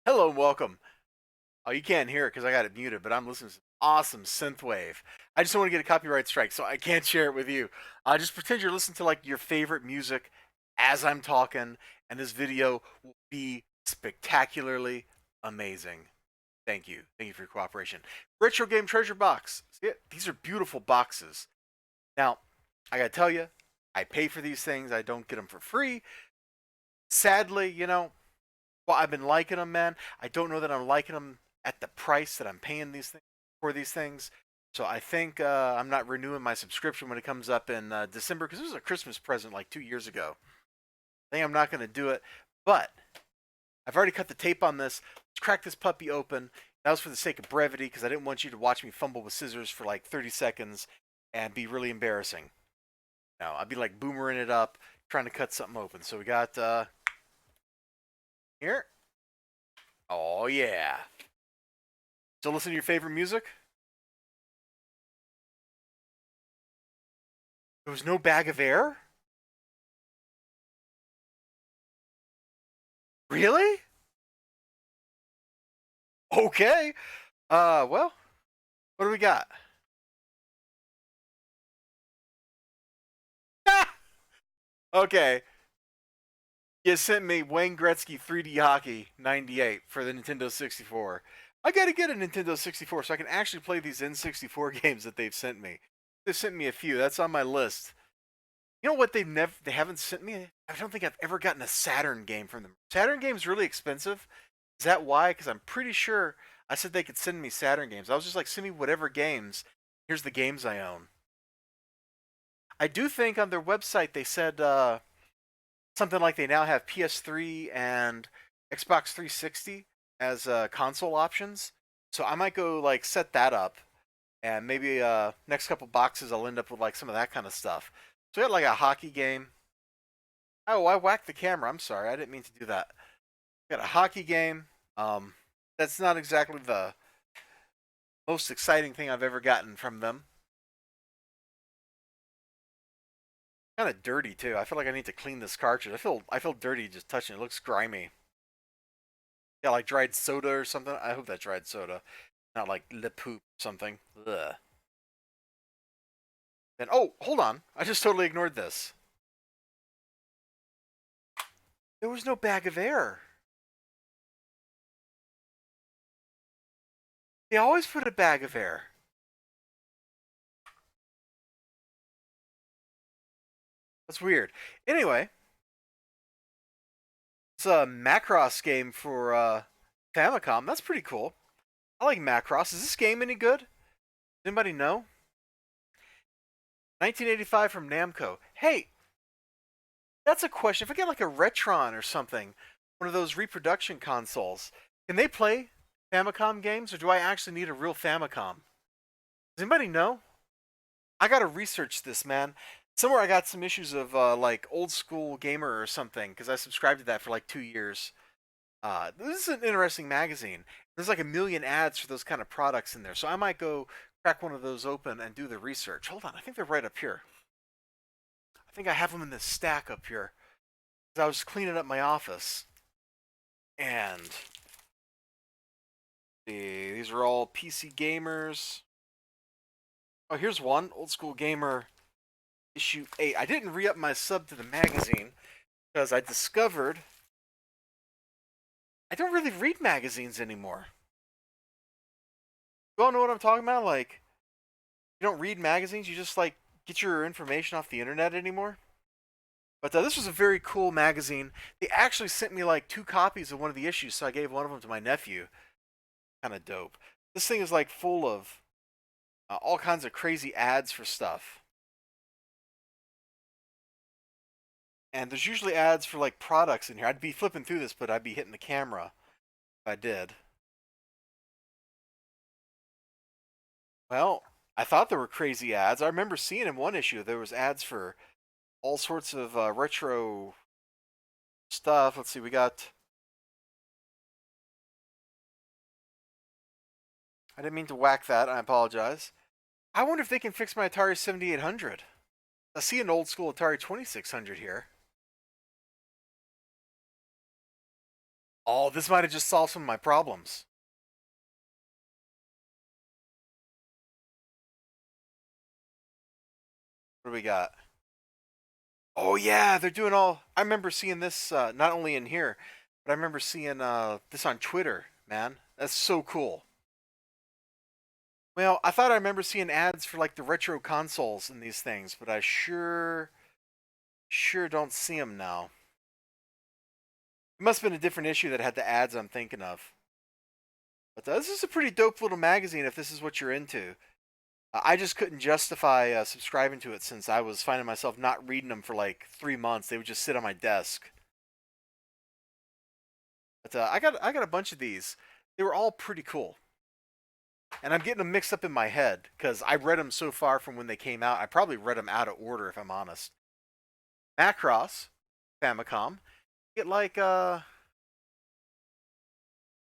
Hello and welcome. Oh, you can't hear it because I got it muted, but I'm listening to some awesome synthwave. I just don't want to get a copyright strike, so I can't share it with you. Just pretend you're listening to like your favorite music as I'm talking, and this video will be spectacularly amazing. Thank you. Thank you for your cooperation. Retro Game Treasure Box. See it? These are beautiful boxes. Now, I gotta tell you, I pay for these things. I don't get them for free. Sadly, well, I've been liking them, man. I don't know that I'm liking them at the price that I'm paying these things for these things. So I think I'm not renewing my subscription when it comes up in December because it was a Christmas present like 2 years ago. I think I'm not going to do it, but I've already cut the tape on this. Let's crack this puppy open. That was for the sake of brevity because I didn't want you to watch me fumble with scissors for like 30 seconds and be really embarrassing. Now I'd be like boomering it up, trying to cut something open. So we got here. Oh yeah. So listen to your favorite music? There was no bag of air? Really? Okay. Well, what do we got? Okay. You sent me Wayne Gretzky 3D Hockey 98 for the Nintendo 64. I gotta get a Nintendo 64 so I can actually play these N64 games that they've sent me. They've sent me a few. That's on my list. You know what they haven't sent me? I don't think I've ever gotten a Saturn game from them. Saturn games really expensive. Is that why? Because I'm pretty sure I said they could send me Saturn games. I was just like, send me whatever games. Here's the games I own. I do think on their website they said something like they now have PS3 and Xbox 360 as console options. So I might go like set that up, and maybe next couple boxes I'll end up with like some of that kind of stuff. So we had like a hockey game. Oh, I whacked the camera. I'm sorry. I didn't mean to do that. We got a hockey game. That's not exactly the most exciting thing I've ever gotten from them. Kind of dirty too. I feel like I need to clean this cartridge. I feel dirty just touching it. It looks grimy. Yeah, like dried soda or something. I hope that's dried soda, not like lip poop or something. Ugh. And oh, hold on. I just totally ignored this. There was no bag of air. They always put a bag of air. That's weird. Anyway, it's a Macross game for Famicom. That's pretty cool. I like Macross. Is this game any good? Does anybody know? 1985 from Namco. Hey, that's a question. If I get like a Retron or something, one of those reproduction consoles, can they play Famicom games, or do I actually need a real Famicom? Does anybody know? I gotta research this, man. Somewhere I got some issues of like Old School Gamer or something because I subscribed to that for like 2 years. This is an interesting magazine. There's like a million ads for those kind of products in there, so I might go crack one of those open and do the research. Hold on, I think they're right up here. I think I have them in this stack up here. I was cleaning up my office, and these are all PC gamers. Oh, here's one, Old School Gamer issue 8. I didn't re-up my sub to the magazine because I discovered I don't really read magazines anymore. You all know what I'm talking about? Like, you don't read magazines, you just like get your information off the internet anymore. But this was a very cool magazine. They actually sent me like 2 copies of one of the issues, so I gave one of them to my nephew. Kind of dope. This thing is like full of all kinds of crazy ads for stuff. And there's usually ads for like products in here. I'd be flipping through this, but I'd be hitting the camera if I did. Well, I thought there were crazy ads. I remember seeing in one issue there was ads for all sorts of retro stuff. Let's see, we got. I didn't mean to whack that. I apologize. I wonder if they can fix my Atari 7800. I see an old school Atari 2600 here. Oh, this might have just solved some of my problems. What do we got? Oh yeah, they're doing all. I remember seeing this not only in here, but I remember seeing this on Twitter. Man, that's so cool. Well, I thought I remember seeing ads for like the retro consoles and these things, but I sure don't see them now. It must have been a different issue that had the ads I'm thinking of. But this is a pretty dope little magazine if this is what you're into. I just couldn't justify subscribing to it since I was finding myself not reading them for like 3 months. They would just sit on my desk. But I got a bunch of these. They were all pretty cool, and I'm getting them mixed up in my head because I read them so far from when they came out. I probably read them out of order if I'm honest. Macross, Famicom. Get like I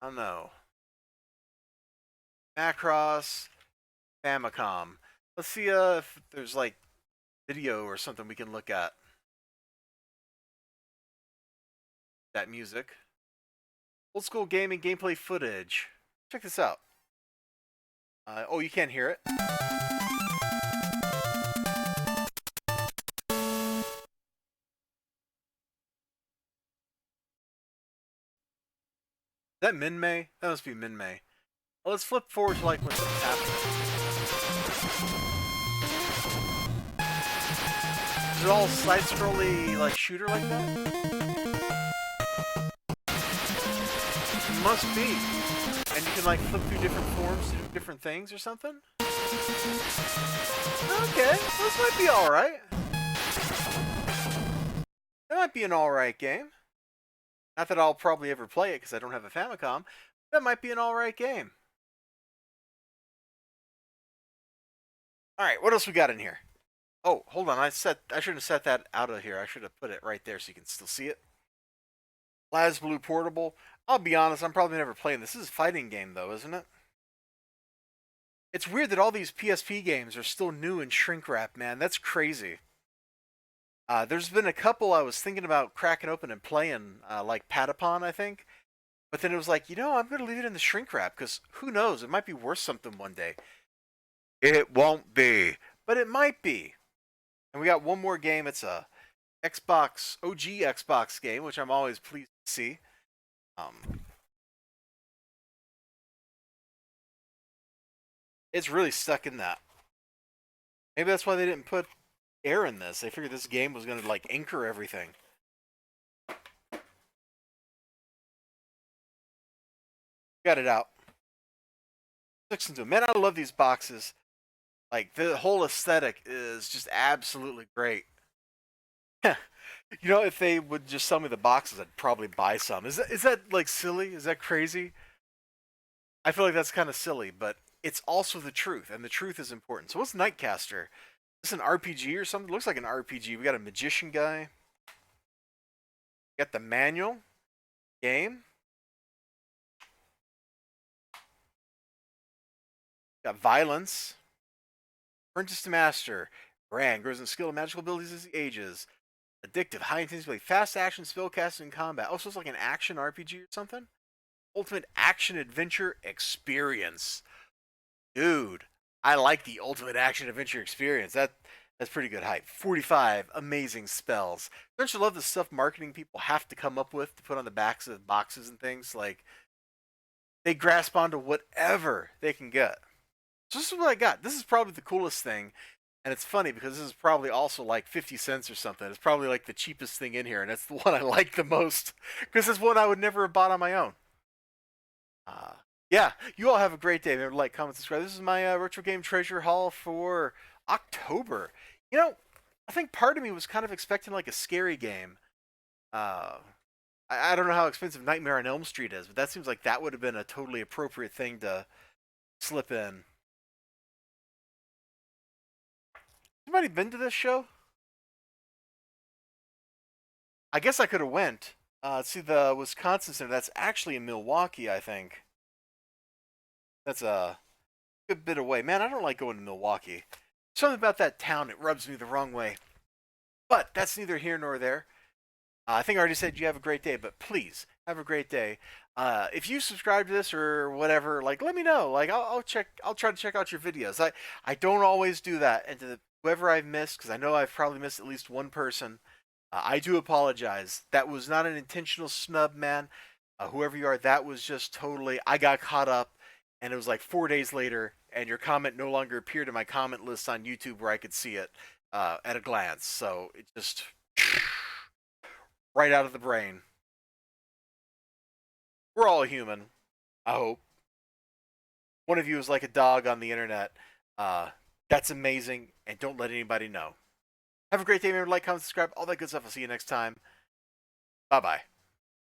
don't know. Macross, Famicom. Let's see if there's like video or something we can look at. That music. Old school gaming gameplay footage. Check this out. Oh, you can't hear it. Is that Min May? That must be Min May. Well, let's flip forward to like when something's happening. Is it all side-scrolly like shooter like that? It must be. And you can like flip through different forms to do different things or something? Okay, this might be alright. That might be an alright game. Not that I'll probably ever play it because I don't have a Famicom. That might be an alright game. Alright, what else we got in here? Oh, hold on. I shouldn't have set that out of here. I should have put it right there so you can still see it. BlazBlue Portable. I'll be honest, I'm probably never playing this. This is a fighting game though, isn't it? It's weird that all these PSP games are still new in shrink wrap, man. That's crazy. There's been a couple I was thinking about cracking open and playing, like Patapon, I think. But then it was like, I'm going to leave it in the shrink wrap because who knows? It might be worth something one day. It won't be, but it might be. And we got one more game. It's a Xbox, OG Xbox game, which I'm always pleased to see. It's really stuck in that. Maybe that's why they didn't put air in this. They figured this game was going to like anchor everything. Got it out. 6 into it. Man, I love these boxes. Like the whole aesthetic is just absolutely great. If they would just sell me the boxes, I'd probably buy some. Is that like silly? Is that crazy? I feel like that's kind of silly, but it's also the truth, and the truth is important. So what's Nightcaster? Is this an RPG or something? It looks like an RPG. We got a magician guy. We got the manual game. Got violence. Apprentice to master. Brand grows in skill and magical abilities as he ages. Addictive, high intensity, fast action, spellcasting, and combat. Oh, so it's like an action RPG or something? Ultimate action adventure experience. Dude, I like the ultimate action adventure experience. That's pretty good hype. 45 amazing spells. Don't you love the stuff marketing people have to come up with to put on the backs of boxes and things? Like, they grasp onto whatever they can get. So this is what I got. This is probably the coolest thing. And it's funny because this is probably also like 50 cents or something. It's probably like the cheapest thing in here. And it's the one I like the most because it's one I would never have bought on my own. Uh, yeah, you all have a great day. Remember to like, comment, subscribe. This is my retro game treasure haul for October. I think part of me was kind of expecting like a scary game. Uh, I don't know how expensive Nightmare on Elm Street is, but that seems like that would have been a totally appropriate thing to slip in. Anybody been to this show? I guess I could have went. See the Wisconsin Center. That's actually in Milwaukee, I think. That's a good bit away. Man, I don't like going to Milwaukee. Something about that town, it rubs me the wrong way. But that's neither here nor there. I think I already said you have a great day, but please have a great day. If you subscribe to this or whatever, like let me know. Like I'll check. I'll try to check out your videos. I don't always do that, and to whoever I've missed, because I know I've probably missed at least one person. I do apologize. That was not an intentional snub, man. Whoever you are, that was just totally. I got caught up, and it was like 4 days later, and your comment no longer appeared in my comment list on YouTube where I could see it at a glance. So it just right out of the brain. We're all human. I hope. One of you is like a dog on the internet. Uh, that's amazing, and don't let anybody know. Have a great day. Remember to like, comment, subscribe, all that good stuff. I'll see you next time. Bye bye.